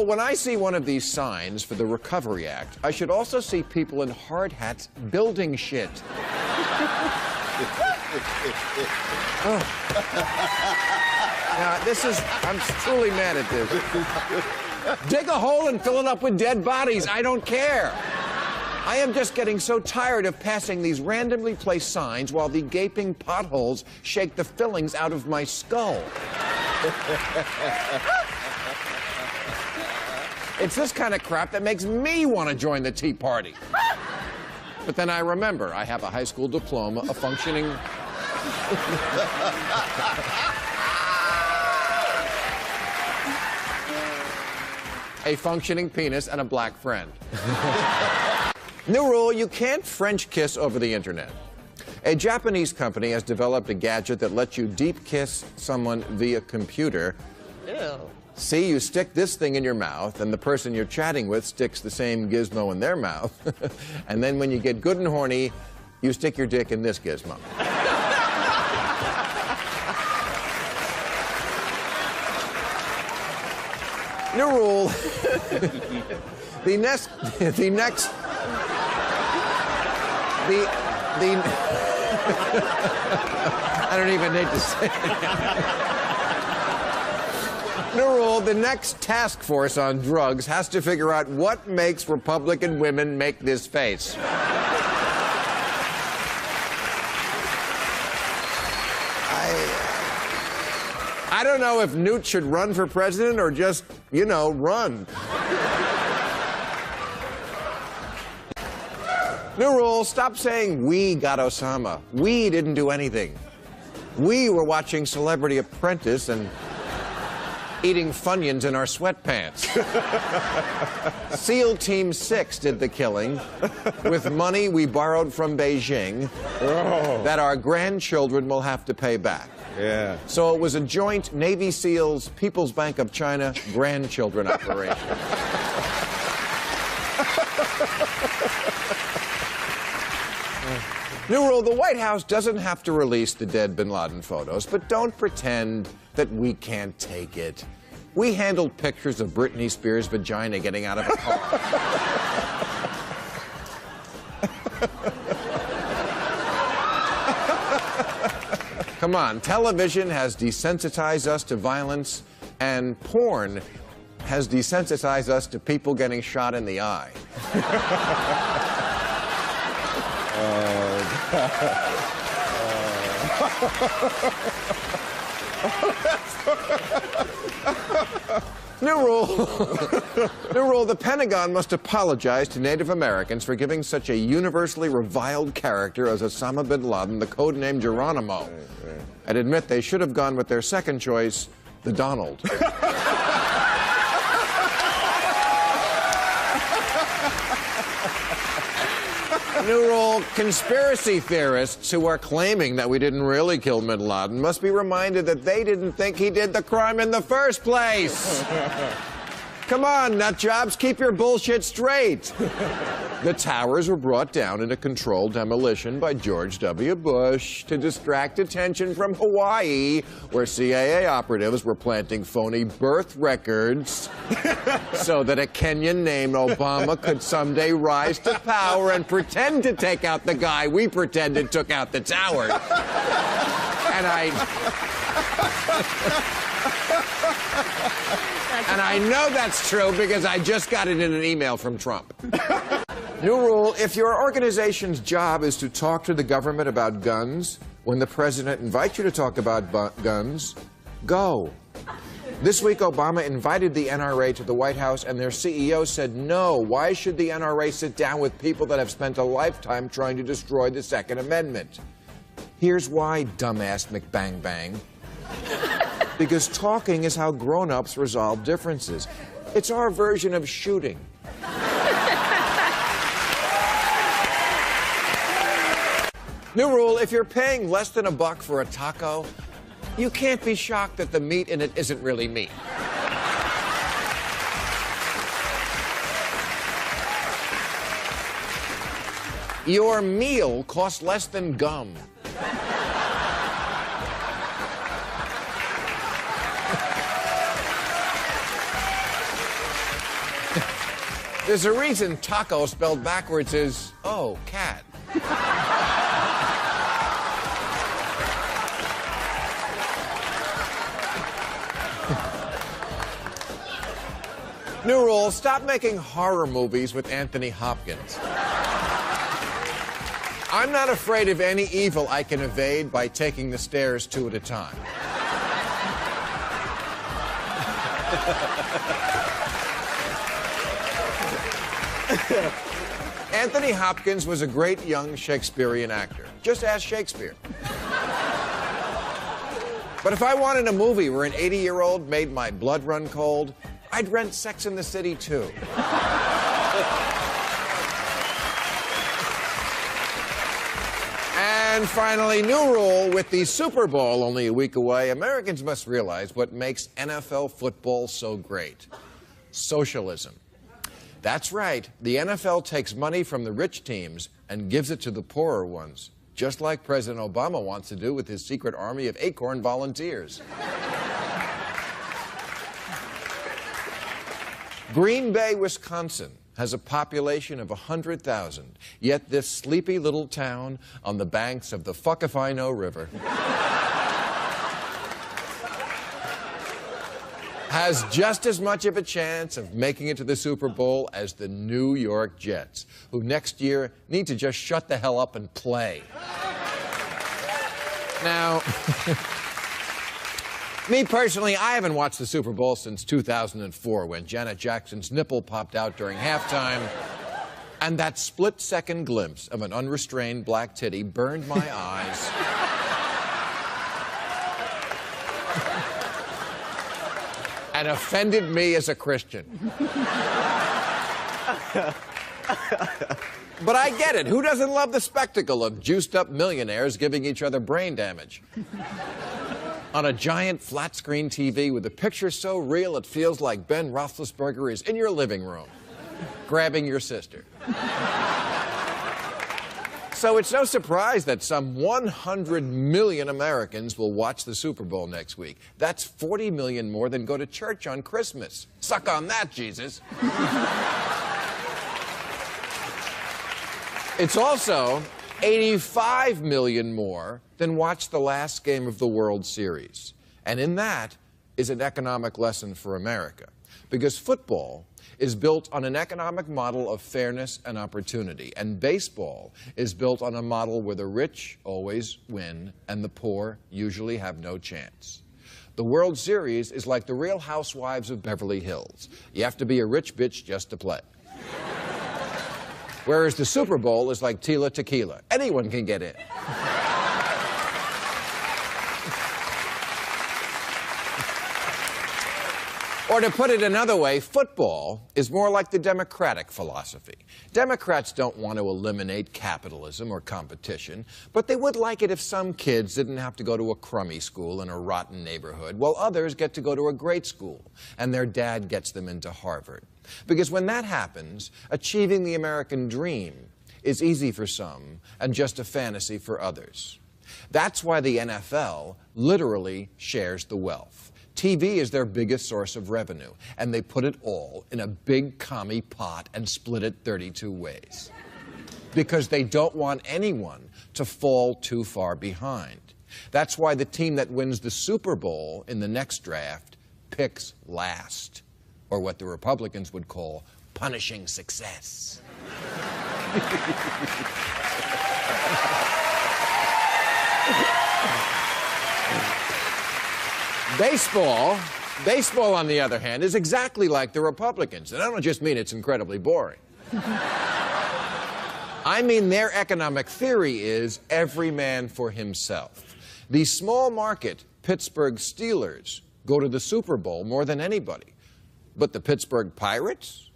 rule, when I see one of these signs for the Recovery Act, I should also see people in hard hats building shit. Oh. Now, I'm truly mad at this. Dig a hole and fill it up with dead bodies. I don't care. I am just getting so tired of passing these randomly placed signs while the gaping potholes shake the fillings out of my skull. It's this kind of crap that makes me want to join the Tea Party. But then I remember I have a high school diploma, a functioning... a functioning penis and a black friend. New rule, you can't French kiss over the internet. A Japanese company has developed a gadget that lets you deep kiss someone via computer. Ew. See, you stick this thing in your mouth, and the person you're chatting with sticks the same gizmo in their mouth. And then when you get good and horny, you stick your dick in this gizmo. New rule. The next. I don't even need to say it. New rule, the next task force on drugs has to figure out what makes Republican women make this face. I don't know if Newt should run for president or just, you know, run. New rule, stop saying we got Osama. We didn't do anything. We were watching Celebrity Apprentice and eating Funyuns in our sweatpants. SEAL Team 6 did the killing with money we borrowed from Beijing that our grandchildren will have to pay back. Yeah. So it was a joint Navy SEALs, People's Bank of China grandchildren operation. New rule, the White House doesn't have to release the dead bin Laden photos, but don't pretend that we can't take it. We handled pictures of Britney Spears' vagina getting out of a car. Come on, television has desensitized us to violence, and porn has desensitized us to people getting shot in the eye. New rule. New rule, the Pentagon must apologize to Native Americans for giving such a universally reviled character as Osama bin Laden the codename Geronimo. And admit they should have gone with their second choice, the Donald. New rule, conspiracy theorists who are claiming that we didn't really kill bin Laden must be reminded that they didn't think he did the crime in the first place. Come on, nutjobs, keep your bullshit straight. The towers were brought down in a controlled demolition by George W. Bush to distract attention from Hawaii, where CIA operatives were planting phony birth records so that a Kenyan named Obama could someday rise to power and pretend to take out the guy we pretended took out the towers. And I know that's true because I just got it in an email from Trump. New rule, if your organization's job is to talk to the government about guns, when the president invites you to talk about guns, go. This week, Obama invited the NRA to the White House, and their CEO said no. Why should the NRA sit down with people that have spent a lifetime trying to destroy the Second Amendment? Here's why, dumbass McBang-Bang. Because talking is how grown-ups resolve differences. It's our version of shooting. New rule, if you're paying less than $1 for a taco, you can't be shocked that the meat in it isn't really meat. Your meal costs less than gum. There's a reason taco spelled backwards is, oh, cat. New rule, stop making horror movies with Anthony Hopkins. I'm not afraid of any evil I can evade by taking the stairs 2 at a time. Anthony Hopkins was a great young Shakespearean actor. Just ask Shakespeare. But if I wanted a movie where an 80-year-old made my blood run cold, I'd rent Sex and the City too. And finally, new rule, with the Super Bowl only a week away, Americans must realize what makes NFL football so great. Socialism. That's right. The NFL takes money from the rich teams and gives it to the poorer ones, just like President Obama wants to do with his secret army of Acorn volunteers. Green Bay, Wisconsin has a population of 100,000, yet this sleepy little town on the banks of the Fuck-if-I-Know River has just as much of a chance of making it to the Super Bowl as the New York Jets, who next year need to just shut the hell up and play. Now, me personally, I haven't watched the Super Bowl since 2004, when Janet Jackson's nipple popped out during halftime, and that split-second glimpse of an unrestrained black titty burned my eyes. And offended me as a Christian. But I get it. Who doesn't love the spectacle of juiced-up millionaires giving each other brain damage? On a giant flat-screen TV with a picture so real it feels like Ben Roethlisberger is in your living room, grabbing your sister. So it's no surprise that some 100 million Americans will watch the Super Bowl next week. That's 40 million more than go to church on Christmas. Suck on that, Jesus. It's also 85 million more than watch the last game of the World Series. And in that is an economic lesson for America. Because football is built on an economic model of fairness and opportunity. And baseball is built on a model where the rich always win and the poor usually have no chance. The World Series is like the Real Housewives of Beverly Hills. You have to be a rich bitch just to play. Whereas the Super Bowl is like Tila Tequila. Anyone can get in. Or to put it another way, football is more like the Democratic philosophy. Democrats don't want to eliminate capitalism or competition, but they would like it if some kids didn't have to go to a crummy school in a rotten neighborhood, while others get to go to a great school, and their dad gets them into Harvard. Because when that happens, achieving the American dream is easy for some and just a fantasy for others. That's why the NFL literally shares the wealth. TV is their biggest source of revenue, and they put it all in a big commie pot and split it 32 ways. Because they don't want anyone to fall too far behind. That's why the team that wins the Super Bowl in the next draft picks last, or what the Republicans would call punishing success. Baseball, on the other hand, is exactly like the Republicans. And I don't just mean it's incredibly boring. I mean their economic theory is every man for himself. The small market Pittsburgh Steelers go to the Super Bowl more than anybody. But the Pittsburgh Pirates?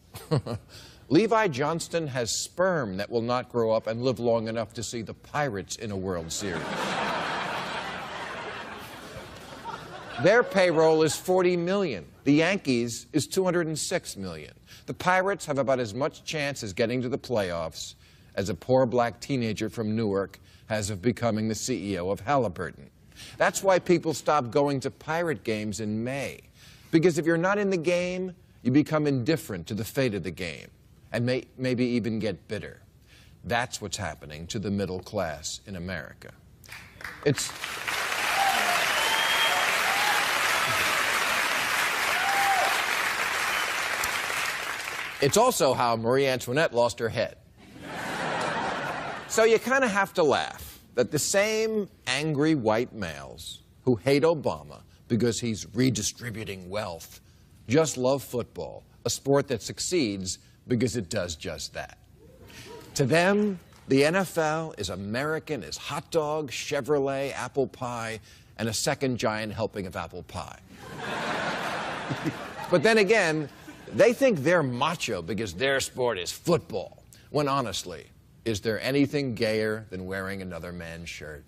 Levi Johnston has sperm that will not grow up and live long enough to see the Pirates in a World Series. Their payroll is 40 million. The Yankees is 206 million. The Pirates have about as much chance as getting to the playoffs as a poor black teenager from Newark has of becoming the CEO of Halliburton. That's why people stop going to Pirate games in May. Because if you're not in the game, you become indifferent to the fate of the game. and maybe even get bitter. That's what's happening to the middle class in America. It's also how Marie Antoinette lost her head. So you kind of have to laugh that the same angry white males who hate Obama because he's redistributing wealth just love football, a sport that succeeds because it does just that. To them, the NFL is American as hot dog, Chevrolet, apple pie, and a second giant helping of apple pie. But then again, they think they're macho because their sport is football, when honestly, is there anything gayer than wearing another man's shirt?